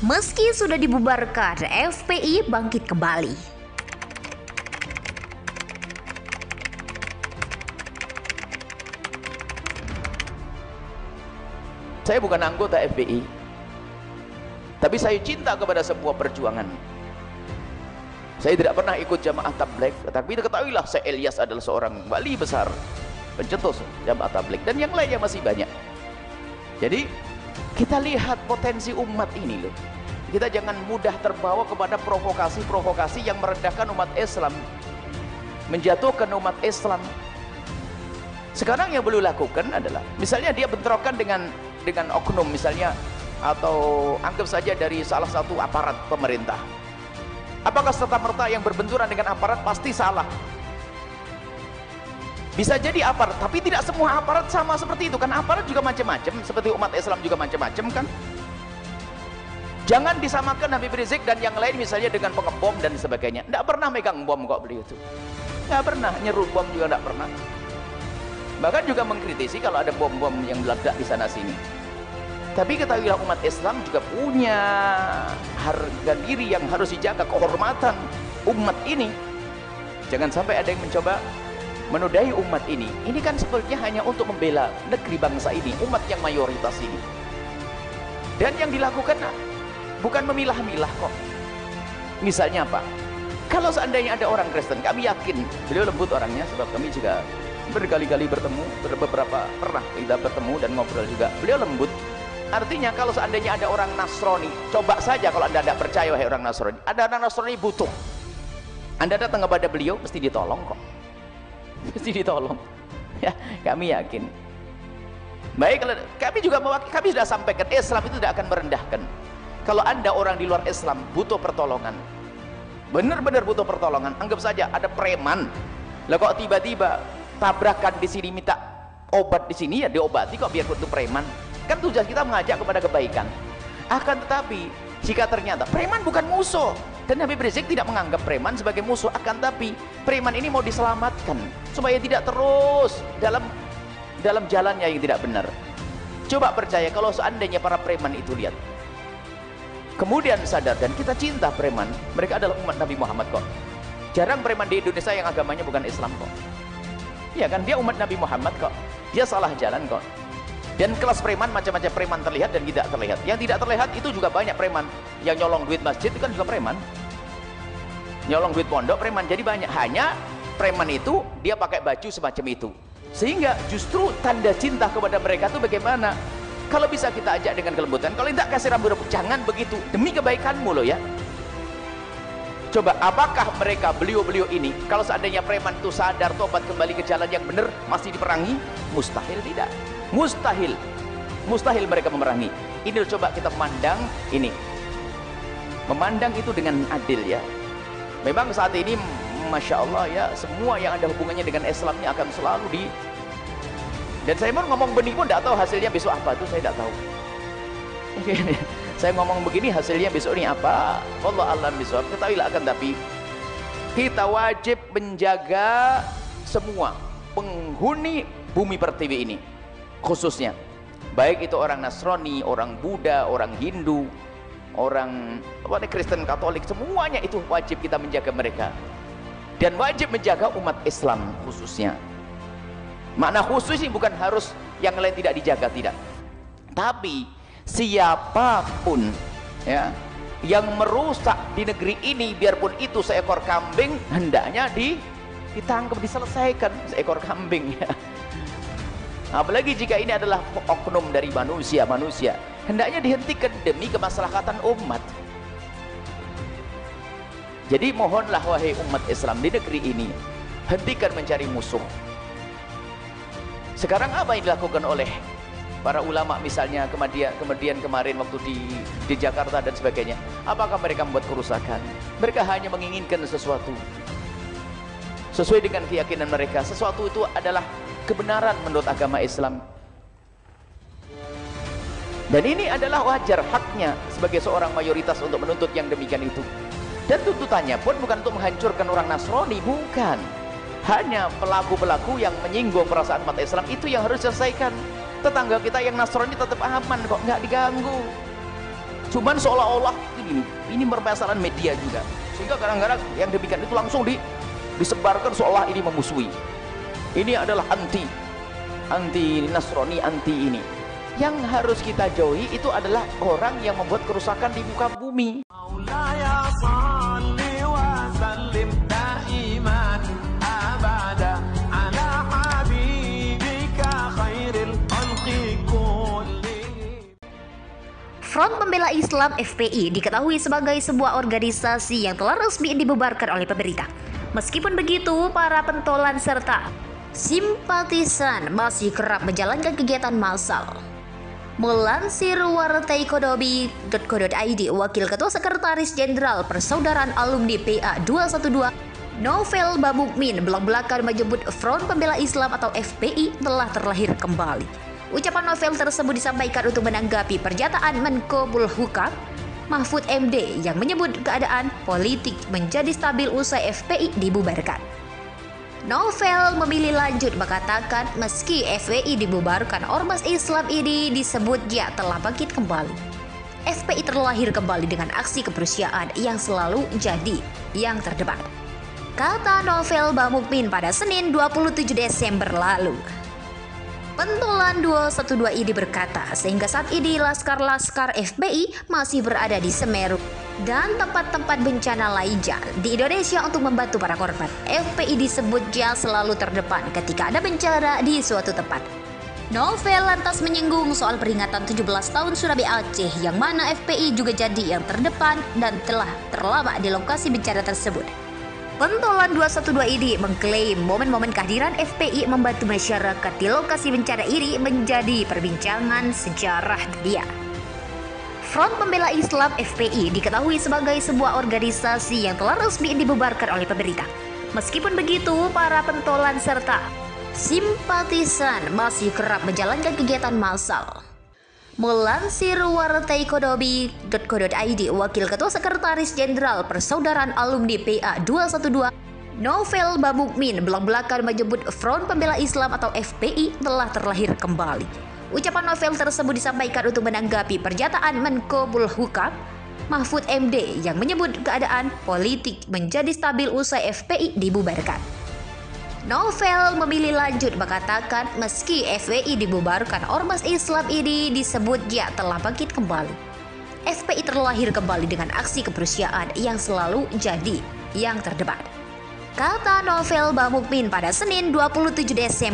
Meski sudah dibubarkan, FPI bangkit kembali. Saya bukan anggota FPI, tapi saya cinta kepada sebuah perjuangan. Saya tidak pernah ikut jamaah tabligh, tetapi ketahuilah saya Ilyas adalah seorang wali besar, pencetus jamaah tabligh, dan yang lainnya masih banyak. Jadi kita lihat potensi umat ini loh. Kita jangan mudah terbawa kepada provokasi-provokasi yang merendahkan umat Islam, menjatuhkan umat Islam. Sekarang yang perlu lakukan adalah, misalnya dia bentrokan dengan oknum misalnya, atau anggap saja dari salah satu aparat pemerintah. Apakah serta-merta yang berbenturan dengan aparat pasti salah? Bisa jadi aparat, tapi tidak semua aparat sama seperti itu kan. Aparat juga macam-macam, seperti umat Islam juga macam-macam kan. Jangan disamakan Habib Rizik dan yang lain misalnya dengan pengebom dan sebagainya. Tidak pernah megang bom kok beliau itu, tidak pernah nyeru bom juga, tidak pernah. Bahkan juga mengkritisi kalau ada bom-bom yang meledak di sana sini. Tapi ketahuilah umat Islam juga punya harga diri yang harus dijaga, kehormatan umat ini. Jangan sampai ada yang mencoba menodai umat ini. Ini kan sebetulnya hanya untuk membela negeri bangsa ini, umat yang mayoritas ini. Dan yang dilakukan bukan memilah-milah kok. Misalnya apa? Kalau seandainya ada orang Kristen, kami yakin beliau lembut orangnya, sebab kami juga berkali-kali bertemu, beberapa pernah kita bertemu dan ngobrol juga. Beliau lembut. Artinya kalau seandainya ada orang Nasrani, coba saja kalau Anda tidak percaya wahai orang Nasrani, ada orang Nasrani butuh, Anda datang kepada beliau mesti ditolong kok. Mesti ditolong. Ya, kami yakin. Baik, kami juga kami sudah sampaikan, Islam itu tidak akan merendahkan. Kalau Anda orang di luar Islam butuh pertolongan, benar-benar butuh pertolongan, anggap saja ada preman. Lah kok tiba-tiba tabrakan di sini, minta obat di sini, ya diobati kok biar itu preman. Kan tujuan kita mengajak kepada kebaikan. Akan tetapi jika ternyata preman bukan musuh, dan Habib Rizik tidak menganggap preman sebagai musuh, akan tapi preman ini mau diselamatkan supaya tidak terus dalam jalannya yang tidak benar. Coba percaya kalau seandainya para preman itu lihat, kemudian sadar, dan kita cinta preman, mereka adalah umat Nabi Muhammad kok. Jarang preman di Indonesia yang agamanya bukan Islam kok. Ya kan, dia umat Nabi Muhammad kok. Dia salah jalan kok. Dan kelas preman, macam-macam preman terlihat dan tidak terlihat. Yang tidak terlihat itu juga banyak preman. Yang nyolong duit masjid itu kan juga preman. Nyolong duit pondok preman, jadi banyak. Hanya preman itu dia pakai baju semacam itu. Sehingga justru tanda cinta kepada mereka itu bagaimana? Kalau bisa kita ajak dengan kelembutan, kalau tidak kasih rambut-rambut, jangan begitu, demi kebaikanmu loh ya. Coba, apakah mereka, beliau-beliau ini, kalau seandainya preman itu sadar, tobat kembali ke jalan yang benar, masih diperangi? Mustahil tidak. Mustahil. Mustahil mereka memerangi. Ini coba kita memandang ini. Memandang itu dengan adil ya. Memang saat ini, Masya Allah ya, semua yang ada hubungannya dengan Islamnya akan selalu di. Dan saya mau ngomong benih pun tidak tahu hasilnya besok apa, itu saya tidak tahu. Saya ngomong begini hasilnya besok ini apa, Allah alam bisawab. Ketahuilah, akan tapi kita wajib menjaga semua penghuni bumi pertiwi ini, khususnya baik itu orang Nasrani, orang Buddha, orang Hindu, orang Kristen, Katolik, semuanya itu wajib kita menjaga mereka, dan wajib menjaga umat Islam khususnya. Makna khusus ini bukan harus yang lain tidak dijaga, tidak, tapi siapapun ya yang merusak di negeri ini, biarpun itu seekor kambing, hendaknya ditangkap, diselesaikan seekor kambing ya. Apalagi jika ini adalah oknum dari manusia, hendaknya dihentikan demi kemaslahatan umat. Jadi mohonlah wahai umat Islam di negeri ini, hentikan mencari musuh. Sekarang apa yang dilakukan oleh para ulama misalnya, kemudian kemarin waktu di Jakarta dan sebagainya, apakah mereka membuat kerusakan? Mereka hanya menginginkan sesuatu sesuai dengan keyakinan mereka. Sesuatu itu adalah kebenaran menurut agama Islam, dan ini adalah wajar, haknya sebagai seorang mayoritas untuk menuntut yang demikian itu. Dan tuntutannya pun bukan untuk menghancurkan orang Nasrani, bukan. Hanya pelaku-pelaku yang menyinggung perasaan umat Islam itu yang harus diselesaikan. Tetangga kita yang Nasrani tetap aman kok, nggak diganggu. Cuman seolah-olah ini permasalahan media juga, sehingga kadang-kadang yang demikian itu langsung disebarkan seolah ini memusuhi. Ini adalah anti Nasrani, anti ini. Yang harus kita jauhi itu adalah orang yang membuat kerusakan di muka bumi. Front Pembela Islam FPI diketahui sebagai sebuah organisasi yang telah resmi dibubarkan oleh pemerintah. Meskipun begitu, para pentolan serta simpatisan masih kerap menjalankan kegiatan massal. Melansir wartaikodobi.co.id, Wakil Ketua Sekretaris Jenderal Persaudaraan Alumni PA 212, Novel Bamukmin, belak-belakan menyebut Front Pembela Islam atau FPI telah terlahir kembali. Ucapan Novel tersebut disampaikan untuk menanggapi pernyataan Menko Polhukam Mahfud MD yang menyebut keadaan politik menjadi stabil usai FPI dibubarkan. Novel memilih lanjut mengatakan meski FPI dibubarkan, ormas Islam ini disebutnya telah bangkit kembali. FPI terlahir kembali dengan aksi kemanusiaan yang selalu jadi yang terdepan, kata Novel Bamukmin pada Senin 27 Desember lalu. Pentolan 212 ini berkata, sehingga saat ini laskar-laskar FPI masih berada di Semeru dan tempat-tempat bencana lainnya di Indonesia untuk membantu para korban. FPI disebutnya selalu terdepan ketika ada bencana di suatu tempat. Novel lantas menyinggung soal peringatan 17 tahun Tsunami Aceh, yang mana FPI juga jadi yang terdepan dan telah terlama di lokasi bencana tersebut. Pentolan 212 ini mengklaim momen-momen kehadiran FPI membantu masyarakat di lokasi bencana ini menjadi perbincangan sejarah dunia. Front Pembela Islam FPI diketahui sebagai sebuah organisasi yang telah resmi dibubarkan oleh pemerintah. Meskipun begitu, para pentolan serta simpatisan masih kerap menjalankan kegiatan massal. Melansir wartaikodobi.co.id, Wakil Ketua Sekretaris Jenderal Persaudaraan Alumni PA 212, Novel Bamukmin, belak-belakan menyebut Front Pembela Islam atau FPI telah terlahir kembali. Ucapan Novel tersebut disampaikan untuk menanggapi pernyataan Menko Polhukam Mahfud MD yang menyebut keadaan politik menjadi stabil usai FPI dibubarkan. Novel memilih lanjut mengatakan meski FPI dibubarkan, ormas Islam ini disebutnya telah bangkit kembali. FPI terlahir kembali dengan aksi kemanusiaan yang selalu jadi yang terdepan, kata Novel Bamukmin pada Senin 27 Desember.